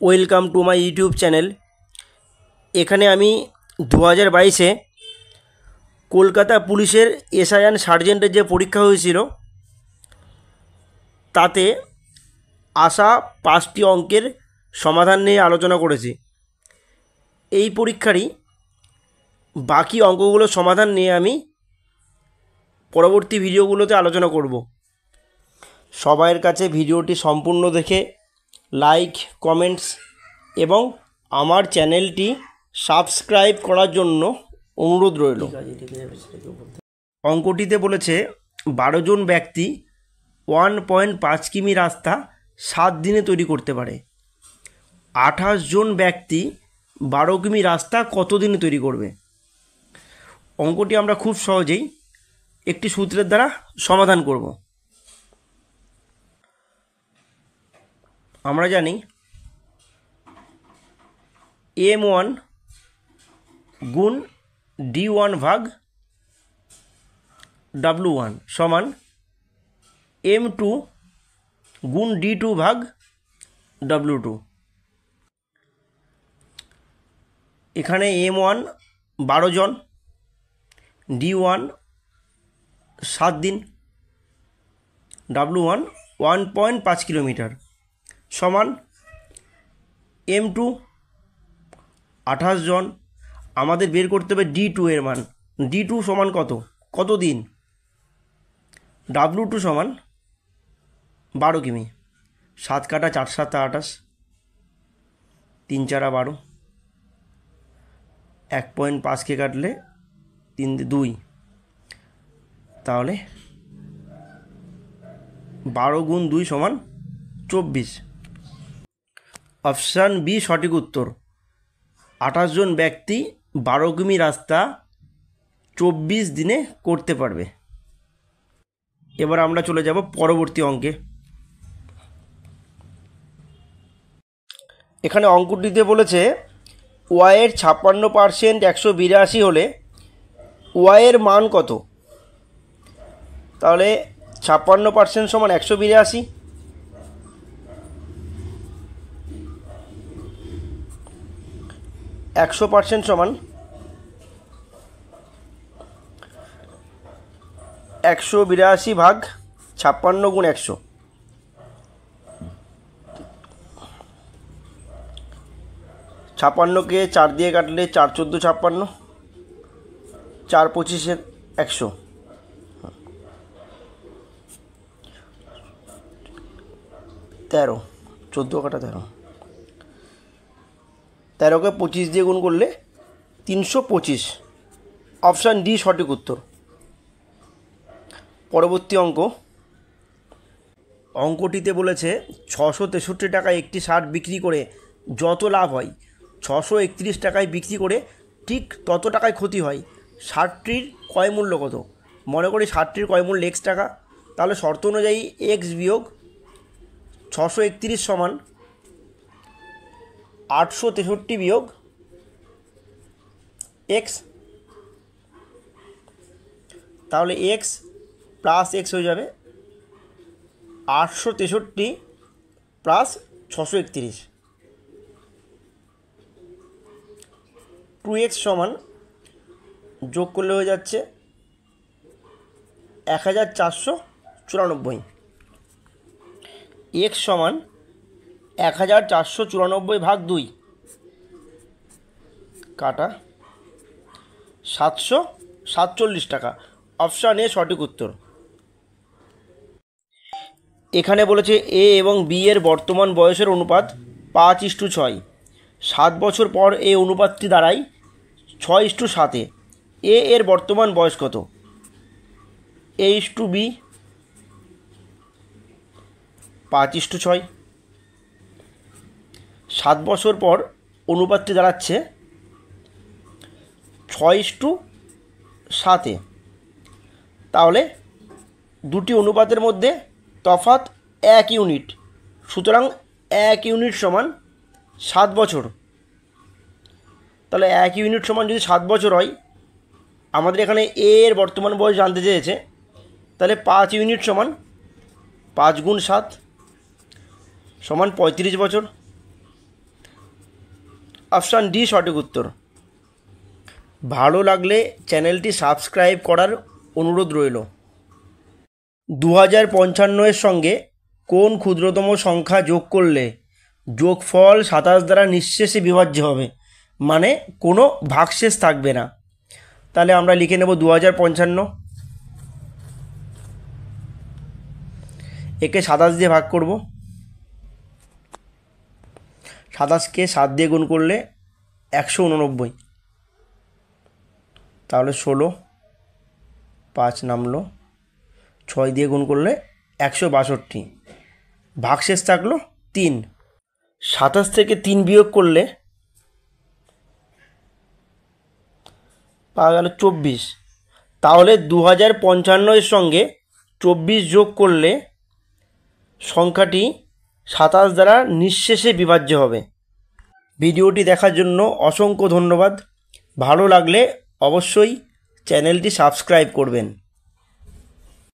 Welcome to my YouTube channel. এখানে আমি 2022-এ কলকাতা পুলিশের এসআই অ্যান্ড সার্জেন্টের যে পরীক্ষা হয়েছিল তাতে আসা 5টি অঙ্কের সমাধান নিয়ে আলোচনা করেছি। এই পরীক্ষারই বাকি অঙ্কগুলোর সমাধান নিয়ে আমি পরবর্তী ভিডিওগুলোতে আলোচনা করব। সবাইয়ের কাছে ভিডিওটি সম্পূর্ণ দেখে লাইক, কমেন্টস এবং আমার চ্যানেলটি সাবস্ক্রাইব করার জন্য অনুরোধ রইল। অঙ্কটিতে বলেছে 12 জন ব্যক্তি 1.5 কিমি রাস্তা 7 দিনে তৈরি করতে পারে। 28 জন ব্যক্তি 12 কিমি রাস্তা কত দিনে তৈরি করবে? অঙ্কটি আমরা খুব সহজেই একটি সূত্রের দ্বারা সমাধান করব। আমরা জানি M1 গুণ D1 ভাগ W1 সমান M2 গুণ D2 ভাগ W2। এখানে M1 12 জন, D1 7 দিন, W1 1.5 কিলোমিটার সমান M2 28 জন। আমাদের বের করতে হবে D2 এর মান। D2 সমান কত দিন? W2 সমান 12 কিমি। 7 কাটা 4 7 28, 3 4 12, 1.5কে কাটলে 3 2, তাহলে 12 গুণ 2 সমান 24। অপশান বি সঠিক উত্তর। 28 জন ব্যক্তি 12 কিমি রাস্তা 24 দিনে করতে পারবে। এবার আমরা চলে যাব পরবর্তী অঙ্কে। এখানে অঙ্কটিতে বলেছে ওয়াইয়ের 56% 182 হলে ওয়াইয়ের মান কত? তাহলে 56% সমান 182, 100% সমান 182 ভাগ 56 গুণ 100। 56কে 4 দিয়ে কাটলে 4 14 56, 4 25 100, 13 14 কাটা 13, 13কে 25 দিয়ে গুণ করলে 325। অপশান ডি সঠিক উত্তর। পরবর্তী অঙ্কটিতে বলেছে 663 টাকায় একটি শার্ট বিক্রি করে যত লাভ হয় 631 টাকায় বিক্রি করে ঠিক তত টাকায় ক্ষতি হয়। শার্টটির ক্রয় মূল্য কত? মনে করি শার্টটির ক্রয় মূল্য x টাকা, তাহলে শর্ত অনুযায়ী x বিয়োগ 631 সমান 863 বিয়োগ x, তাহলে x প্লাস x হয়ে যাবে 863 প্লাস 631। 2x সমান যোগ করলে হয়ে যাচ্ছে 1494। x সমান 1494 ভাগ 2 কাটা 747 টাকা। অপশান এ সঠিক উত্তর। এখানে বলেছে এ এবং বি এর বর্তমান বয়সের অনুপাত 5:6। 7 বছর পর এই অনুপাতটি দাঁড়ায় 6:7। এ এর বর্তমান বয়স কত? A/B 5:6। 7 বছর পর অনুপাতটি দাঁড়াচ্ছে 6:7। তাহলে দুটি অনুপাতের মধ্যে তফাৎ 1 ইউনিট, সুতরাং 1 ইউনিট সমান 7 বছর। তাহলে 1 ইউনিট সমান যদি 7 বছর হয়, আমাদের এখানে এ এর বর্তমান বয়স জানতে চেয়েছে, তাহলে 5 ইউনিট সমান 5 গুণ 7 সমান 35 বছর। অপশান ডি সঠিক উত্তর। ভালো লাগলে চ্যানেলটি সাবস্ক্রাইব করার অনুরোধ রইল। 2055 এর সঙ্গে কোন ক্ষুদ্রতম সংখ্যা যোগ করলে যোগফল 27 দ্বারা নিঃশেষে বিভাজ্য হবে, মানে কোনো ভাগশেষ থাকবে না। তাহলে আমরা লিখে নেব 2055, একে 27 দিয়ে ভাগ করব, 27কে 7 দিয়ে গুণ করলে 189, তাহলে 16, 5 নামলো, 6 দিয়ে গুণ করলে 162, ভাগশেষ থাকলো 3। 27 থেকে 3 বিয়োগ করলে পাওয়া গেল 24। তাহলে 2055 এর সঙ্গে 24 যোগ করলে সংখ্যাটি 27 দ্বারা নিঃশেষে বিভাজ্য হবে। ভিডিওটি দেখার জন্য অসংখ্য ধন্যবাদ। ভালো লাগলে অবশ্যই চ্যানেলটি সাবস্ক্রাইব করবেন।